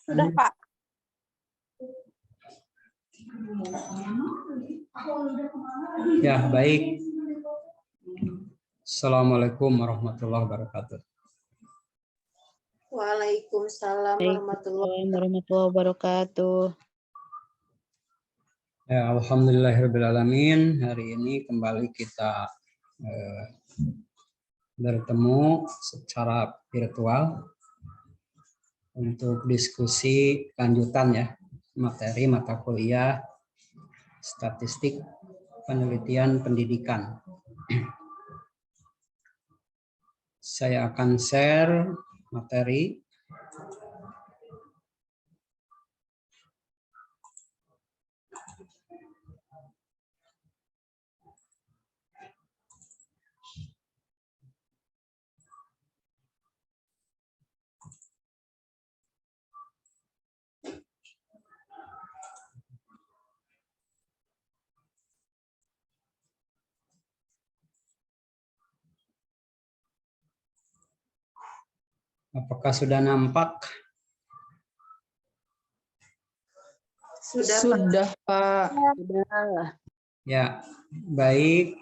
Sudah, Pak. Ya, baik. Assalamualaikum warahmatullahi wabarakatuh. Waalaikumsalam warahmatullahi wabarakatuh. Ya, alhamdulillahirrahmanirrahim. Hari ini kembali kita bertemu secara virtual untuk diskusi lanjutan ya, materi mata kuliah statistik penelitian pendidikan. Saya akan share materi. Apakah sudah nampak? Sudah, Pak. Sudah. Ya, baik.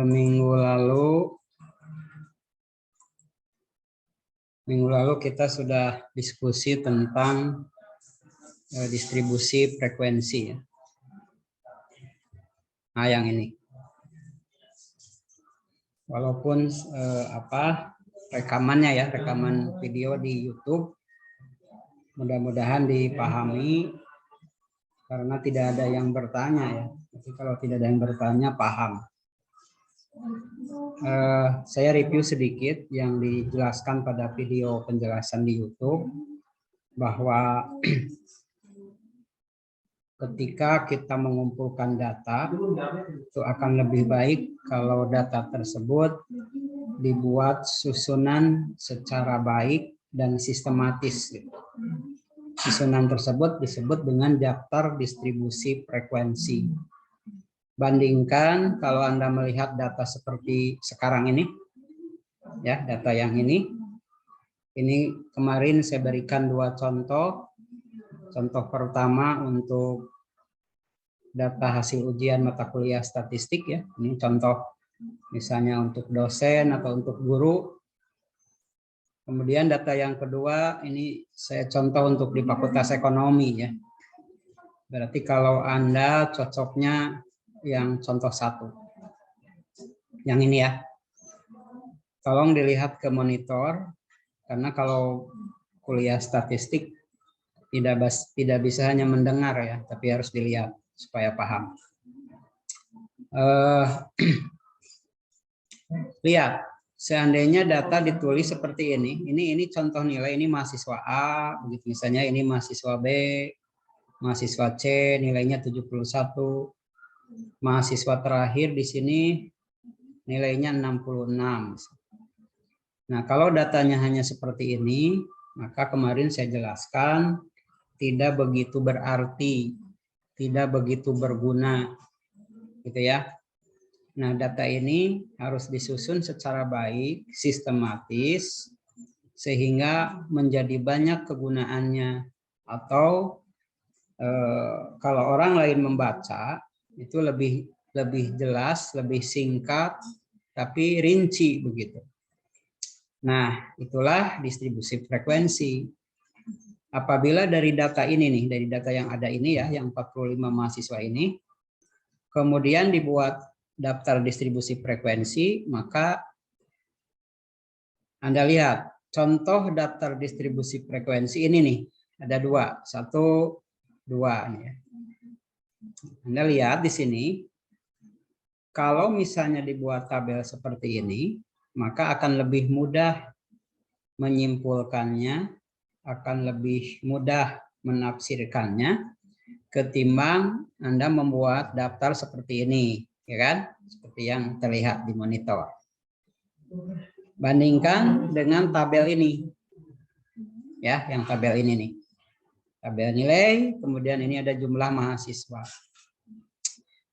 Minggu lalu kita sudah diskusi tentang distribusi frekuensi ya. Nah, yang ini. Walaupun rekamannya ya, rekaman video di YouTube mudah-mudahan dipahami karena tidak ada yang bertanya ya. Tapi kalau tidak ada yang bertanya paham. Saya review sedikit yang dijelaskan pada video penjelasan di YouTube bahwa ketika kita mengumpulkan data itu akan lebih baik kalau data tersebut dibuat susunan secara baik dan sistematis. Susunan tersebut disebut dengan daftar distribusi frekuensi. Bandingkan kalau Anda melihat data seperti sekarang ini, ya data yang ini kemarin saya berikan dua contoh. Contoh pertama untuk data hasil ujian mata kuliah statistik ya. Ini contoh misalnya untuk dosen atau untuk guru. Kemudian data yang kedua ini saya contoh untuk di Fakultas Ekonomi ya. Berarti kalau Anda cocoknya yang contoh satu. Yang ini ya. Tolong dilihat ke monitor karena kalau kuliah statistik tidak bisa hanya mendengar ya, tapi harus dilihat supaya paham. Lihat, seandainya data ditulis seperti ini contoh nilai, ini mahasiswa A, begitu misalnya ini mahasiswa B, mahasiswa C, nilainya 71, mahasiswa terakhir di sini nilainya 66. Nah, kalau datanya hanya seperti ini, maka kemarin saya jelaskan tidak begitu berarti, tidak begitu berguna, gitu ya. Nah, data ini harus disusun secara baik, sistematis, sehingga menjadi banyak kegunaannya. Atau kalau orang lain membaca, itu lebih jelas, lebih singkat, tapi rinci begitu. Nah, itulah distribusi frekuensi. Apabila dari data ini nih, dari data yang ada ini ya, yang 45 mahasiswa ini, kemudian dibuat daftar distribusi frekuensi, maka Anda lihat, contoh daftar distribusi frekuensi ini nih, ada dua, 1, 2 nih ya. Anda lihat di sini, kalau misalnya dibuat tabel seperti ini, maka akan lebih mudah menyimpulkannya, akan lebih mudah menafsirkannya ketimbang Anda membuat daftar seperti ini, ya kan? Seperti yang terlihat di monitor. Bandingkan dengan tabel ini. Ya, yang tabel ini nih. Tabel nilai, kemudian ini ada jumlah mahasiswa.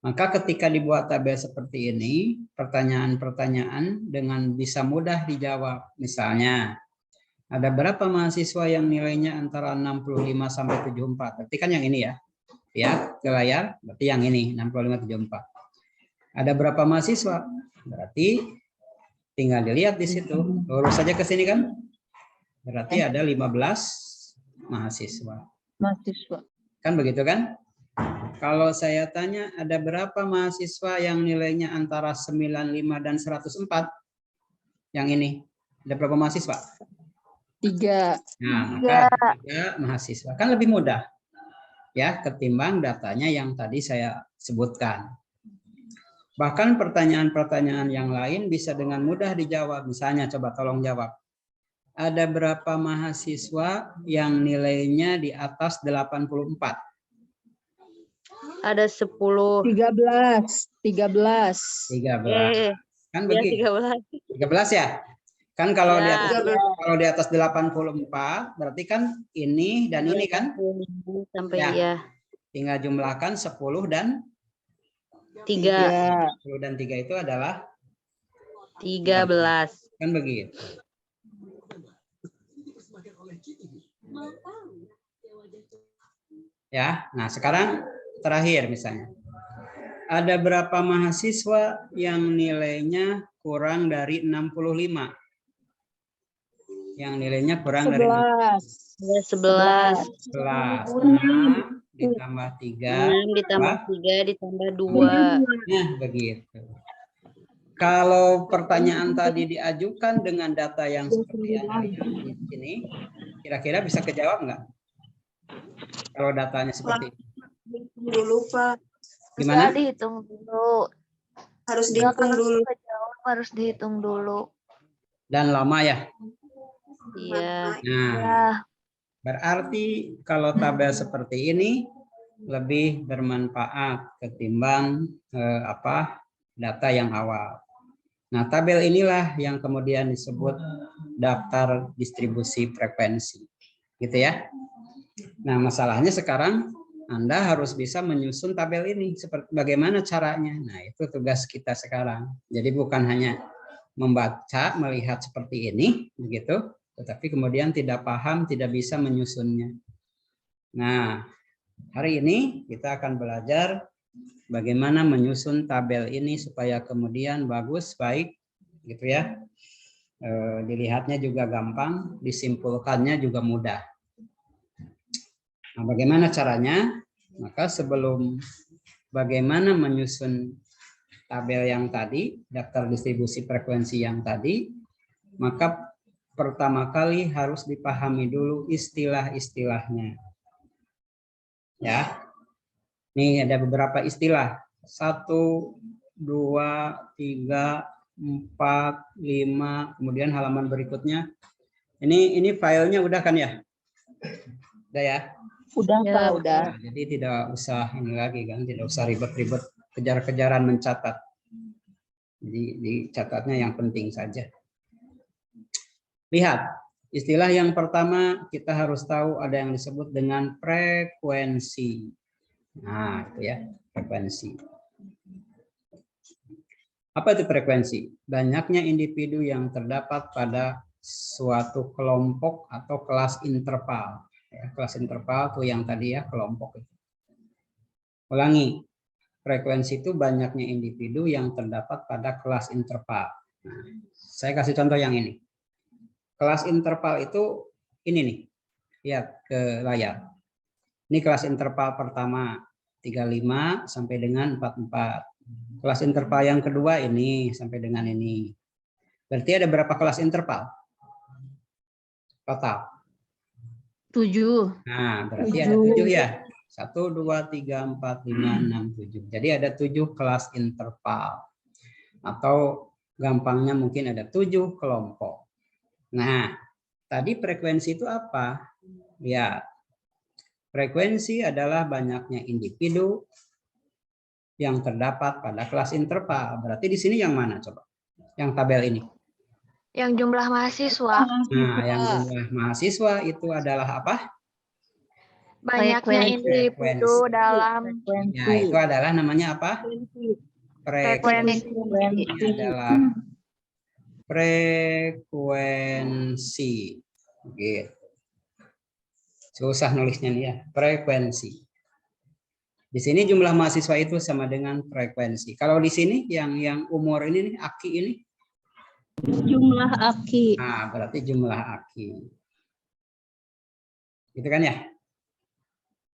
Maka ketika dibuat tabel seperti ini, pertanyaan-pertanyaan dengan bisa mudah dijawab. Misalnya, Ada berapa mahasiswa yang nilainya antara 65 sampai 74? Berarti kan yang ini ya. Ya, ke layar. Berarti yang ini 65 74. Ada berapa mahasiswa? Berarti tinggal dilihat di situ. Lurus saja ke sini kan? Berarti ada 15 mahasiswa. Kan begitu kan? Kalau saya tanya ada berapa mahasiswa yang nilainya antara 95 dan 104? Yang ini. Ada berapa mahasiswa? 3. Nah, maka ada 3 mahasiswa. Kan lebih mudah. Ya, ketimbang datanya yang tadi saya sebutkan. Bahkan pertanyaan-pertanyaan yang lain bisa dengan mudah dijawab. Misalnya, coba tolong jawab. Ada berapa mahasiswa yang nilainya di atas 84? Ada 10. 13. 13. Kan Ya, begitu. 13 ya? Kan kalau di atas 84 berarti kan ini dan ini kan? Sampai ya. Tinggal jumlahkan 10 dan 3. 10 dan 3 itu adalah 13. Kan begitu. Ya, nah sekarang terakhir misalnya. Ada berapa mahasiswa yang nilainya kurang dari 65? Yang nilainya kurang dari 11. 11. 6 ditambah 3. 6 ditambah 3 ditambah 2. Nah, begitu. Kalau pertanyaan tadi diajukan dengan data yang seperti yang ada di sini, kira-kira bisa kejawab nggak? Kalau datanya seperti ini. Dulu Pak. Bisa Gimana? dihitung dulu. Harus dihitung dulu. Harus dihitung dulu. Dan lama ya? Iya. Nah, berarti kalau tabel seperti ini lebih bermanfaat ketimbang data yang awal. Nah, tabel inilah yang kemudian disebut daftar distribusi frekuensi. Gitu ya. Nah, masalahnya sekarang Anda harus bisa menyusun tabel ini seperti bagaimana caranya. Nah, itu tugas kita sekarang. Jadi bukan hanya membaca, melihat seperti ini, begitu, tetapi kemudian tidak paham, tidak bisa menyusunnya. Nah, hari ini kita akan belajar bagaimana menyusun tabel ini supaya kemudian bagus, baik, gitu ya. Dilihatnya juga gampang, disimpulkannya juga mudah. Nah, bagaimana caranya? Maka sebelum bagaimana menyusun tabel yang tadi, daftar distribusi frekuensi yang tadi, maka pertama kali harus dipahami dulu istilah-istilahnya. Ya, ini ada beberapa istilah. 1, 2, 3, 4, 5, kemudian halaman berikutnya. Ini filenya udah kan ya? Udah ya? Udah, Pak, udah. Nah, jadi tidak usah ini lagi kan, tidak usah ribet-ribet kejar-kejaran mencatat. Jadi dicatatnya yang penting saja. Lihat, istilah yang pertama kita harus tahu ada yang disebut dengan frekuensi. Nah, itu ya, frekuensi. Apa itu frekuensi? Banyaknya individu yang terdapat pada suatu kelompok atau kelas interval. Ya, kelas interval itu yang tadi ya, kelompok itu. Ulangi, frekuensi itu banyaknya individu yang terdapat pada kelas interval. Nah, saya kasih contoh yang ini. Kelas interval itu ini nih, lihat ke layar. Ini kelas interval pertama 35 sampai dengan 44. Kelas interval yang kedua ini sampai dengan ini. Berarti ada berapa kelas interval? Total. 7. Nah, berarti ada 7 ya. 1, 2, 3, 4, 5, 6, 7. Jadi ada 7 kelas interval. Atau gampangnya mungkin ada 7 kelompok. Nah, tadi frekuensi itu apa? Ya, frekuensi adalah banyaknya individu yang terdapat pada kelas interval. Berarti di sini yang mana coba? Yang tabel ini. Yang jumlah mahasiswa. Nah, yang jumlah mahasiswa itu adalah apa? Banyaknya individu dalam Ya, itu adalah namanya apa? Frekuensi. Ini adalah frekuensi. Gitu. Susah nulisnya nih ya, frekuensi. Di sini jumlah mahasiswa itu sama dengan frekuensi. Kalau di sini yang umur ini nih, aki ini. Jumlah aki. Nah, berarti jumlah aki. Gitu kan ya?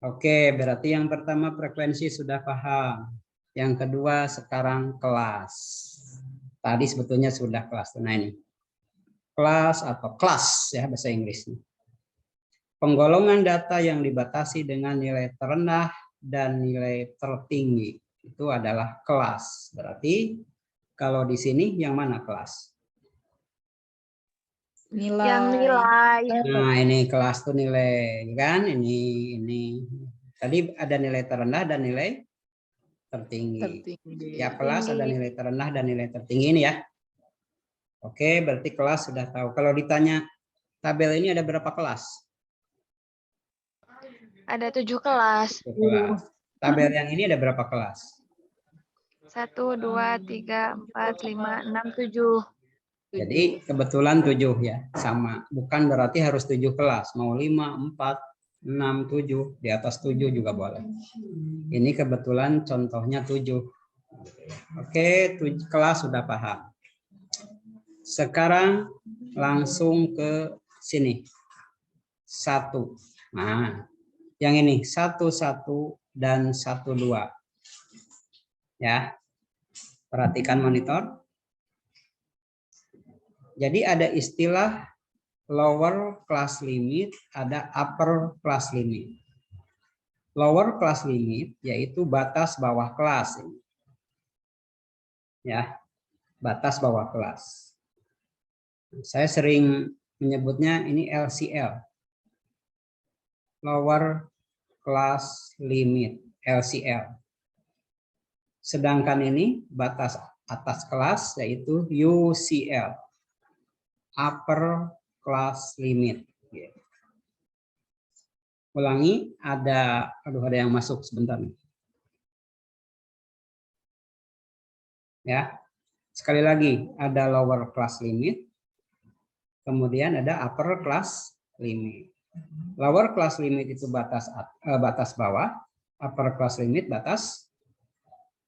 Oke, berarti yang pertama frekuensi sudah paham. Yang kedua sekarang kelas. Tadi sebetulnya sudah kelas. Nah ini. Kelas atau kelas ya bahasa Inggrisnya. Penggolongan data yang dibatasi dengan nilai terendah dan nilai tertinggi itu adalah kelas. Berarti kalau di sini yang mana kelas? Nilai. Yang nilai. Nah, ini kelas tuh nilai kan? Ini. Tadi ada nilai terendah dan nilai tertinggi. Ya, kelas ada nilai terendah dan nilai tertinggi ini ya. Oke, berarti kelas sudah tahu. Kalau ditanya tabel ini ada berapa kelas? Ada 7 kelas. 7 kelas. Tabel yang ini ada berapa kelas? 1, 2, 3, 4, 5, 6, 7. Jadi kebetulan 7 ya, sama. Bukan berarti harus 7 kelas. Mau 5, 4, 6, 7. Di atas 7 juga boleh. Ini kebetulan contohnya 7. Oke, 7 kelas sudah paham. Sekarang langsung ke sini. 1. Nah, yang ini 1, 1 dan 1, 2. Ya. Perhatikan monitor. Jadi ada istilah lower class limit, ada upper class limit. Lower class limit yaitu batas bawah kelas. Ya, batas bawah kelas. Saya sering menyebutnya ini LCL. Lower class limit, LCL. Sedangkan ini batas atas kelas yaitu UCL. Upper class limit. Ulangi, ada yang masuk sebentar. Ya, sekali lagi ada lower class limit, kemudian ada upper class limit. Lower class limit itu batas bawah, upper class limit batas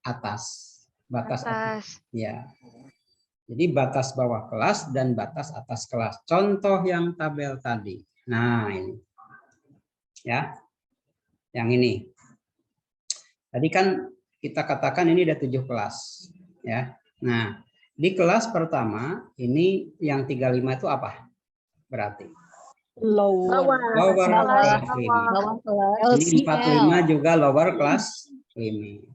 atas. Batas atas. Ya. Jadi batas bawah kelas dan batas atas kelas. Contoh yang tabel tadi. Nah, ini. Ya. Yang ini. Tadi kan kita katakan ini ada 7 kelas, ya. Nah, di kelas pertama ini yang 35 itu apa? Berarti lower class limit. Ini 45 juga lower class limit.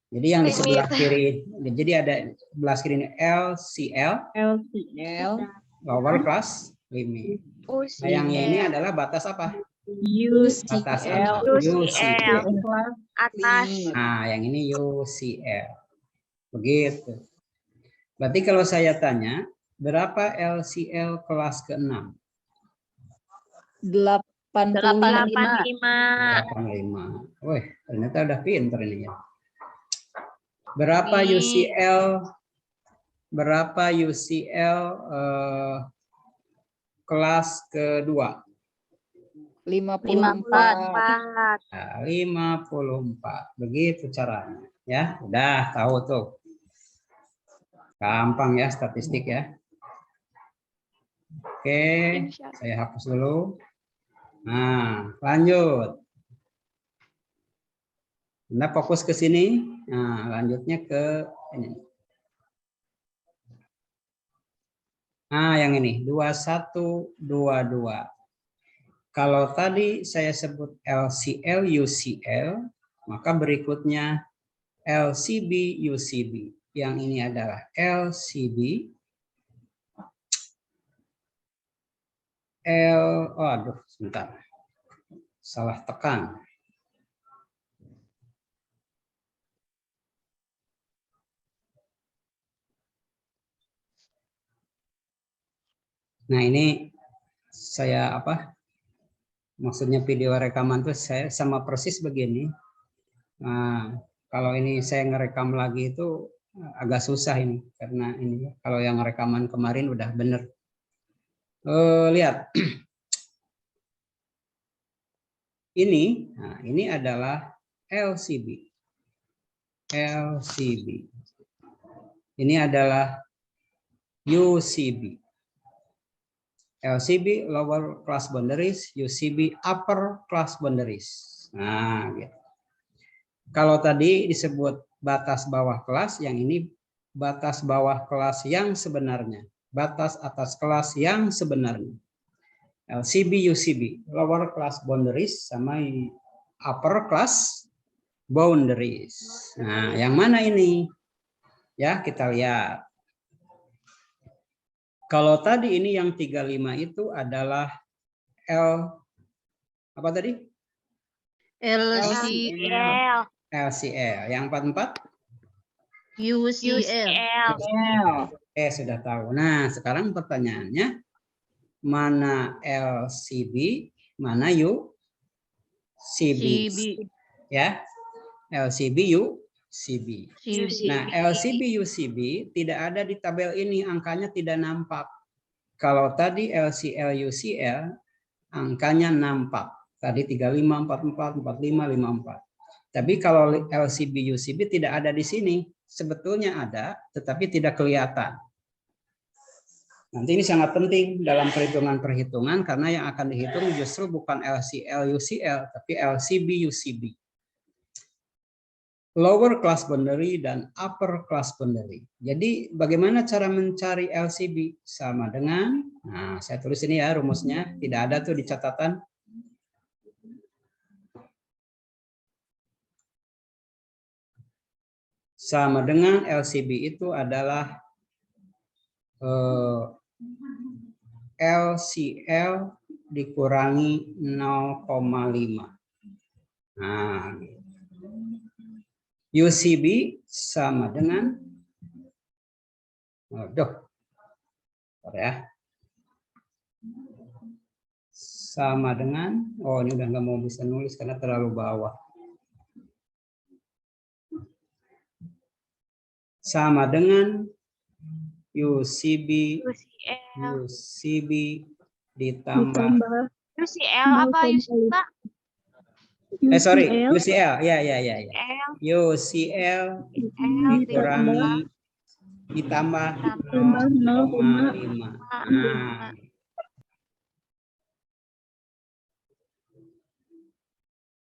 Jadi yang di sebelah kiri, jadi ada sebelah kiri ini LCL, lower class limit. Nah, yang ini adalah batas apa? Batas UCL. Atas. Nah, yang ini UCL. Begitu. Berarti kalau saya tanya, berapa LCL kelas ke-6? 85. Wih, ternyata udah pinter ini ya. Berapa UCL kelas kedua? 54. Nah, 54. Begitu caranya. Ya, udah tahu tuh. Gampang ya statistik ya. Oke, saya hapus dulu. Nah, lanjut. Anda fokus ke sini. Nah, lanjutnya ke ini. Nah, yang ini 2122. Kalau tadi saya sebut LCL UCL, maka berikutnya LCB UCB. Yang ini adalah LCB sebentar. Salah tekan. Nah, ini saya maksudnya video rekaman tuh saya sama persis begini. Nah, kalau ini saya ngerekam lagi itu agak susah ini karena ini kalau yang rekaman kemarin udah bener. Lihat ini adalah LCB. LCB. Ini adalah UCB. LCB lower class boundaries, UCB upper class boundaries. Nah, gitu. Kalau tadi disebut batas bawah kelas, yang ini batas bawah kelas yang sebenarnya. Batas atas kelas yang sebenarnya. LCB, UCB, lower class boundaries sama upper class boundaries. Nah, yang mana ini? Ya, kita lihat. Kalau tadi ini yang 35 itu adalah apa tadi? LCL. LCL. Yang 44? UCL. Sudah tahu. Nah, sekarang pertanyaannya, mana LCB, mana UCB? Ya, LCB, UCB. Nah, LCB, UCB tidak ada di tabel ini, angkanya tidak nampak. Kalau tadi LCL, UCL, angkanya nampak. Tadi 35, 44, 45, 54. Tapi kalau LCB, UCB tidak ada di sini. Sebetulnya ada, tetapi tidak kelihatan. Nanti ini sangat penting dalam perhitungan-perhitungan, karena yang akan dihitung justru bukan LCL, UCL, tapi LCB, UCB. Lower class boundary dan upper class boundary. Jadi bagaimana cara mencari LCB? Sama dengan, nah saya tulis ini ya rumusnya, tidak ada tuh di catatan. Sama dengan LCB itu adalah LCL dikurangi 0,5. Nah, UCB sama dengan, sama dengan, ini udah nggak mau bisa nulis karena terlalu bawah. Sama dengan UCB ditambah UCL apa UCL? UCL, ya. UCL dikurangi ditambah 0,5. Nah.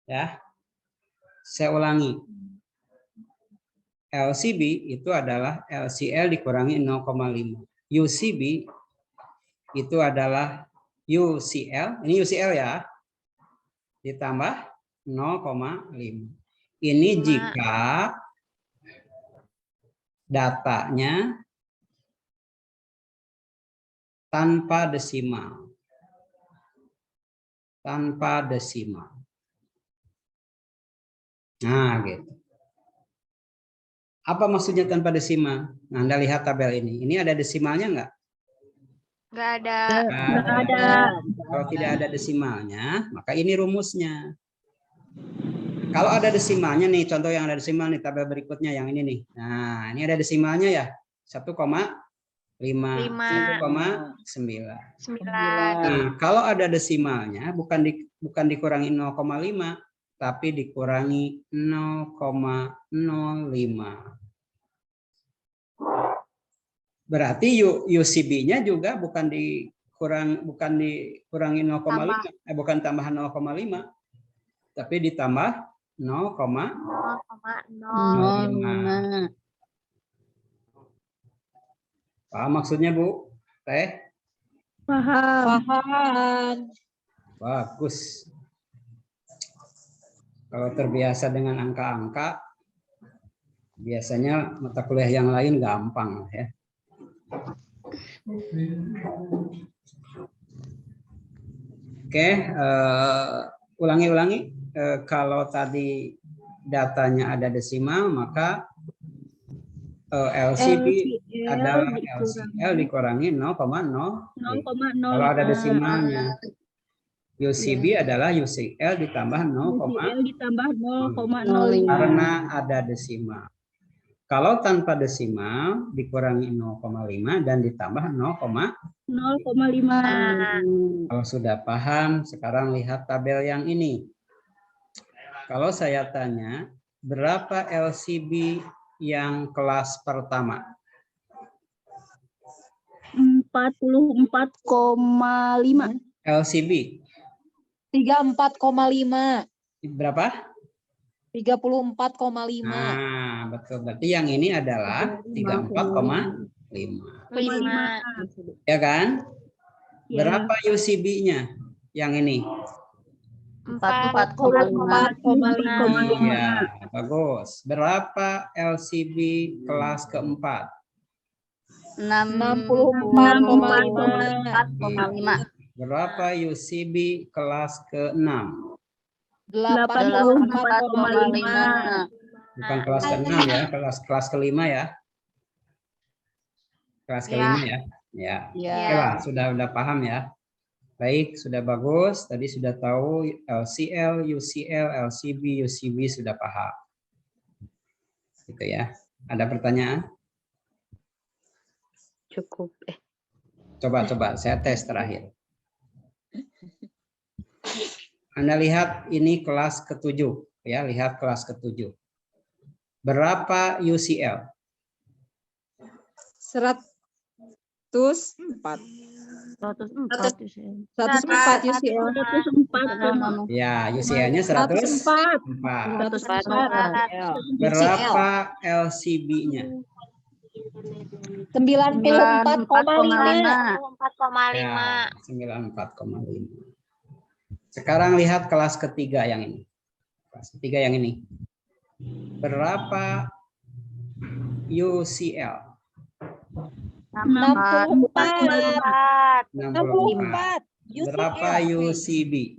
Ya. Saya ulangi. LCB itu adalah LCL dikurangi 0,5. UCB itu adalah UCL, ini UCL ya, ditambah 0,5. Ini jika datanya tanpa desimal. Tanpa desimal. Nah, gitu. Apa maksudnya tanpa desimal? Nah, Anda lihat tabel ini. Ini ada desimalnya enggak? Nggak ada. Nggak ada. Kalau tidak ada desimalnya, maka ini rumusnya. Kalau ada desimalnya nih, contoh yang ada desimal nih, tabel berikutnya yang ini nih. Nah, ini ada desimalnya ya, 1,5, 1,9. Nah, kalau ada desimalnya, bukan dikurangi 0,5, tapi dikurangi 0,05. Berarti UCB-nya juga bukan dikurangi 0,5, bukan tambahan 0,5, tapi ditambah 0,05. Paham maksudnya, Bu? Teh? Paham. Bagus. Kalau terbiasa dengan angka-angka, biasanya mata kuliah yang lain gampang ya. Oke, ulangi. Kalau tadi datanya ada desimal, maka LCB adalah LCL dikurangi 0,0. Kalau ada desimalnya. UCB adalah UCL ditambah 0,0 karena ada desimal. Kalau tanpa desimal dikurangi 0,5 dan ditambah 0,05. Kalau sudah paham, sekarang lihat tabel yang ini. Kalau saya tanya, berapa LCB yang kelas pertama? 44,5. LCB 34,5. berapa? 34,5. Nah, betul. Berarti yang ini adalah 34,5. 5. Ya kan? Ya. Berapa UCB-nya? Yang ini? 4,5. 4,5. Iya, bagus. Berapa LCB kelas keempat? 64,5. Berapa UCB kelas ke-6? 84,5. Bukan kelas ke-6 ya, kelas kelima ya. Kelas kelima ya. Ya. Ya. Oke lah, sudah paham ya. Baik, sudah bagus. Tadi sudah tahu LCL, UCL, LCB, UCB sudah paham. Gitu ya. Ada pertanyaan? Cukup. Coba saya tes terakhir. Anda lihat ini kelas ke-7 ya, lihat kelas ke-7. Berapa UCL? 104. 104 104 UCL. 104. Ya, UCL-nya 104. 104. Berapa LCB-nya? 94,5. 4,5. Ya, 94,5. Sekarang lihat kelas ketiga yang ini. Kelas ketiga yang ini. Berapa UCL? 64. 64. Berapa UCB?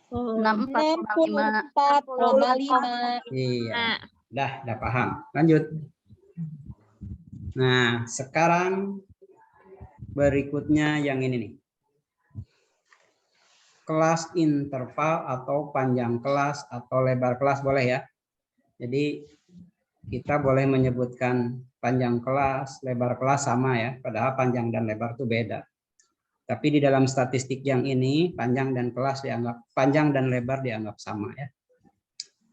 64,5. Iya. Udah paham. Lanjut. Nah, sekarang berikutnya yang ini nih. Kelas interval atau panjang kelas atau lebar kelas boleh ya. Jadi kita boleh menyebutkan panjang kelas, lebar kelas sama ya, padahal panjang dan lebar itu beda. Tapi di dalam statistik yang ini panjang dan lebar dianggap sama ya.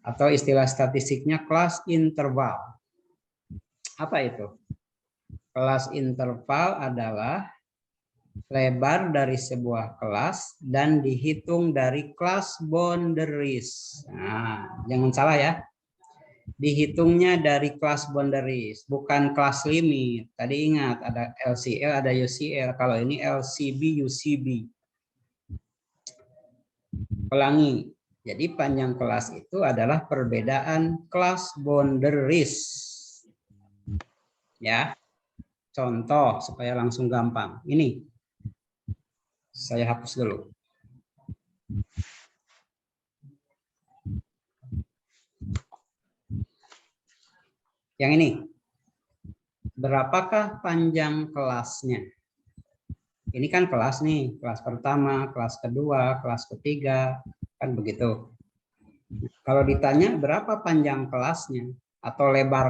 Atau istilah statistiknya kelas interval. Apa itu? Kelas interval adalah lebar dari sebuah kelas dan dihitung dari kelas boundaries. Nah, jangan salah ya. Dihitungnya dari kelas boundaries, bukan kelas limit. Tadi ingat ada LCL, ada UCL. Kalau ini LCB, UCB. Ulangi. Jadi panjang kelas itu adalah perbedaan kelas boundaries. Ya. Contoh supaya langsung gampang. Ini. Saya hapus dulu. Yang ini. Berapakah panjang kelasnya? Ini kan kelas nih, kelas pertama, kelas kedua, kelas ketiga, kan begitu. Kalau ditanya berapa panjang kelasnya atau lebar